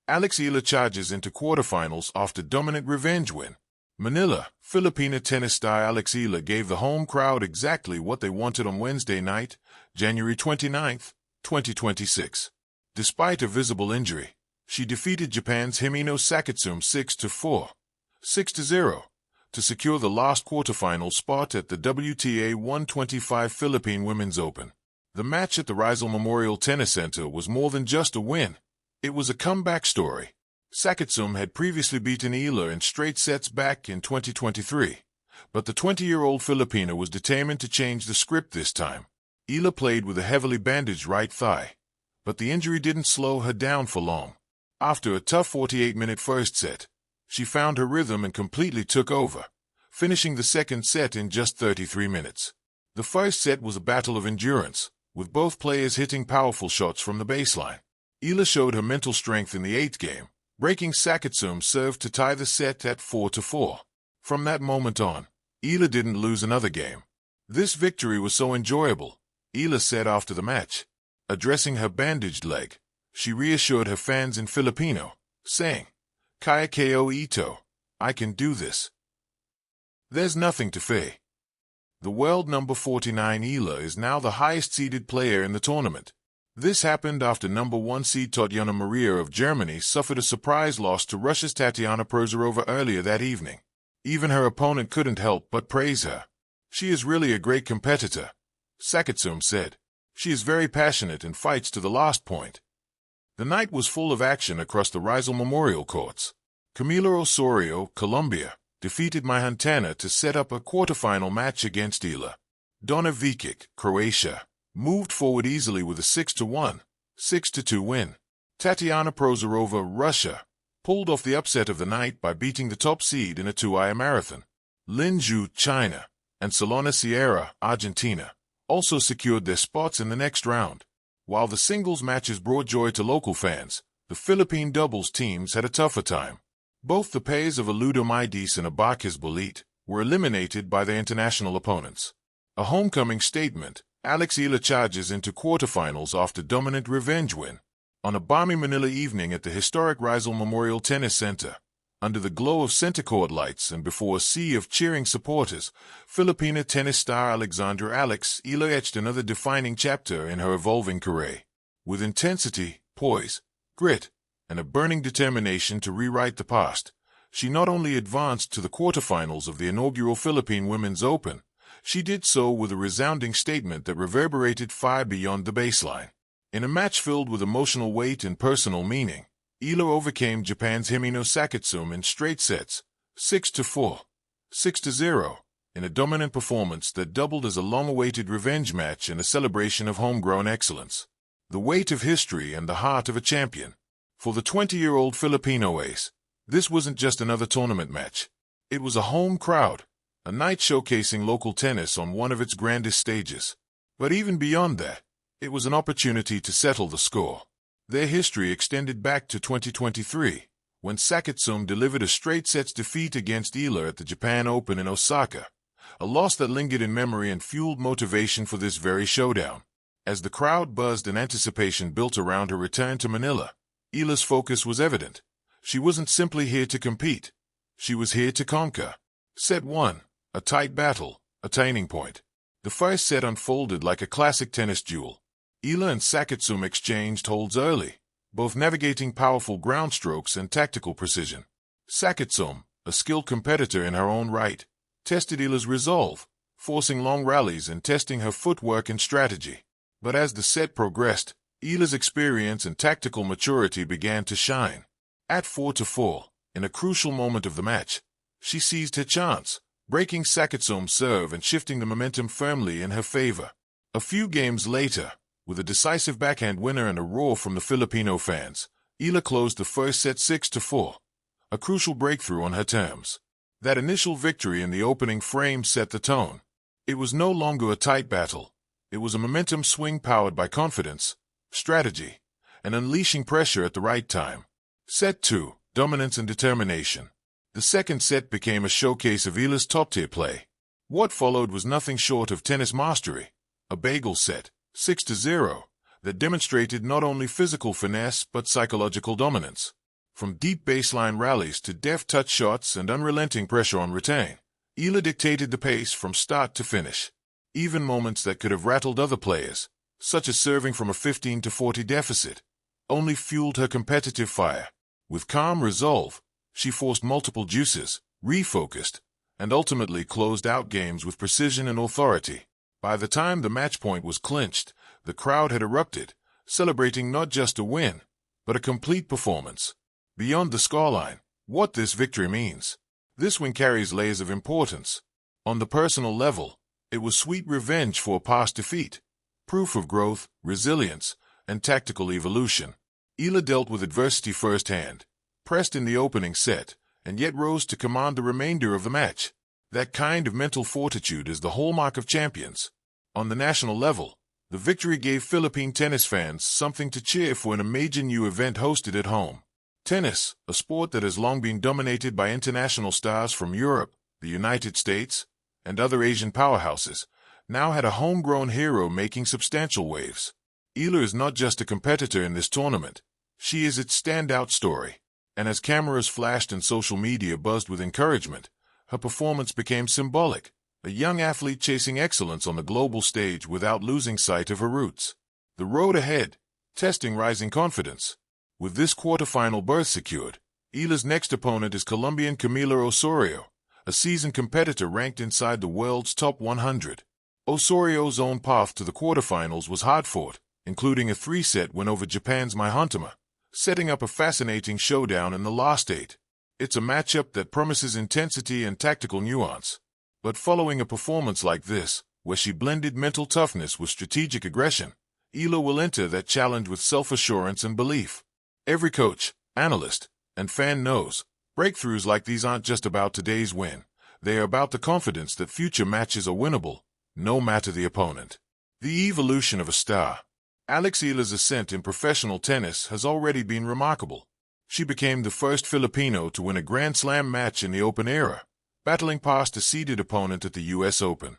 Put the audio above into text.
Alex Eala charges into quarterfinals after dominant revenge win. Manila, Filipina tennis star Alex Eala gave the home crowd exactly what they wanted on Wednesday night, January 29, 2026. Despite a visible injury, she defeated Japan's Himino Sakitsum 6-4, 6-0, to secure the last quarterfinal spot at the WTA 125 Philippine Women's Open. The match at the Rizal Memorial Tennis Center was more than just a win. It was a comeback story. Sakitsum had previously beaten Eala in straight sets back in 2023, but the 20-year-old Filipina was determined to change the script this time. Eala played with a heavily bandaged right thigh, but the injury didn't slow her down for long. After a tough 48-minute first set, she found her rhythm and completely took over, finishing the second set in just 33 minutes. The first set was a battle of endurance, with both players hitting powerful shots from the baseline. Eala showed her mental strength in the eighth game, breaking Sakitsum's serve to tie the set at 4-4. From that moment on, Eala didn't lose another game. "This victory was so enjoyable," Eala said after the match. Addressing her bandaged leg, she reassured her fans in Filipino, saying, "Kaya ko ito, I can do this. There's nothing to fear." The world number 49 Eala is now the highest-seeded player in the tournament. This happened after number 1 seed Tatiana Maria of Germany suffered a surprise loss to Russia's Tatiana Prozorova earlier that evening. Even her opponent couldn't help but praise her. "She is really a great competitor," Sakitsum said. "She is very passionate and fights to the last point." The night was full of action across the Rizal Memorial Courts. Camila Osorio, Colombia, defeated Mahantana to set up a quarterfinal match against Eala. Donna Vekic, Croatia, moved forward easily with a 6-1, 6-2 win. Tatiana Prozorova, Russia, pulled off the upset of the night by beating the top seed in a 2-hour marathon. Lin Zhu, China, and Solana Sierra, Argentina, also secured their spots in the next round. While the singles matches brought joy to local fans, the Philippine doubles teams had a tougher time. Both the pairs of Aludo Maidis and Abacus Bolit were eliminated by their international opponents. A homecoming statement, Alex Eala charges into quarterfinals after dominant revenge win. On a balmy Manila evening at the historic Rizal Memorial Tennis Center, under the glow of center court lights and before a sea of cheering supporters, Filipina tennis star Alexandra Alex Eala etched another defining chapter in her evolving career. With intensity, poise, grit, and a burning determination to rewrite the past, she not only advanced to the quarterfinals of the inaugural Philippine Women's Open, she did so with a resounding statement that reverberated far beyond the baseline. In a match filled with emotional weight and personal meaning, Eala overcame Japan's Himino Sakitsum in straight sets, 6-4, 6-0, in a dominant performance that doubled as a long-awaited revenge match and a celebration of homegrown excellence. The weight of history and the heart of a champion. For the 20-year-old Filipino ace, this wasn't just another tournament match. It was a home crowd, a night showcasing local tennis on one of its grandest stages. But even beyond that, it was an opportunity to settle the score. Their history extended back to 2023, when Sakitsum delivered a straight sets defeat against Eala at the Japan Open in Osaka, a loss that lingered in memory and fueled motivation for this very showdown. As the crowd buzzed and anticipation built around her return to Manila, Eala's focus was evident. She wasn't simply here to compete. She was here to conquer. Set 1, a tight battle, a turning point. The first set unfolded like a classic tennis duel. Eala and Sakitsum exchanged holds early, both navigating powerful ground strokes and tactical precision. Sakitsum, a skilled competitor in her own right, tested Eala's resolve, forcing long rallies and testing her footwork and strategy. But as the set progressed, Eala's experience and tactical maturity began to shine. At 4-4, in a crucial moment of the match, she seized her chance, breaking Sakitsum's serve and shifting the momentum firmly in her favor. A few games later, with a decisive backhand winner and a roar from the Filipino fans, Eala closed the first set 6-4, a crucial breakthrough on her terms. That initial victory in the opening frame set the tone. It was no longer a tight battle. It was a momentum swing powered by confidence, strategy, and unleashing pressure at the right time. Set 2, dominance and determination. The second set became a showcase of Eala's top-tier play. What followed was nothing short of tennis mastery, a bagel set, 6-0, that demonstrated not only physical finesse but psychological dominance. From deep baseline rallies to deft touch shots and unrelenting pressure on retain, Eala dictated the pace from start to finish. Even moments that could have rattled other players, such as serving from a 15-40 deficit, only fueled her competitive fire. With calm resolve, she forced multiple juices, refocused, and ultimately closed out games with precision and authority. By the time the match point was clinched, the crowd had erupted, celebrating not just a win, but a complete performance. Beyond the scoreline, what this victory means. This win carries layers of importance. On the personal level, it was sweet revenge for a past defeat, proof of growth, resilience, and tactical evolution. Eala dealt with adversity firsthand, pressed in the opening set, and yet rose to command the remainder of the match. That kind of mental fortitude is the hallmark of champions. On the national level, the victory gave Philippine tennis fans something to cheer for in a major new event hosted at home. Tennis, a sport that has long been dominated by international stars from Europe, the United States, and other Asian powerhouses, now had a homegrown hero making substantial waves. Eala is not just a competitor in this tournament, she is its standout story. And as cameras flashed and social media buzzed with encouragement, her performance became symbolic, a young athlete chasing excellence on the global stage without losing sight of her roots. The road ahead, testing rising confidence. With this quarterfinal berth secured, Eala's next opponent is Colombian Camila Osorio, a seasoned competitor ranked inside the world's top 100. Osorio's own path to the quarterfinals was hard-fought, including a 3-set win over Japan's Mai Huntama, setting up a fascinating showdown in the last 8. It's a matchup that promises intensity and tactical nuance. But following a performance like this, where she blended mental toughness with strategic aggression, Eala will enter that challenge with self-assurance and belief. Every coach, analyst, and fan knows, breakthroughs like these aren't just about today's win. They are about the confidence that future matches are winnable, no matter the opponent. The evolution of a star. Alex Eala's ascent in professional tennis has already been remarkable. She became the first Filipino to win a Grand Slam match in the Open era, battling past a seeded opponent at the U.S. Open.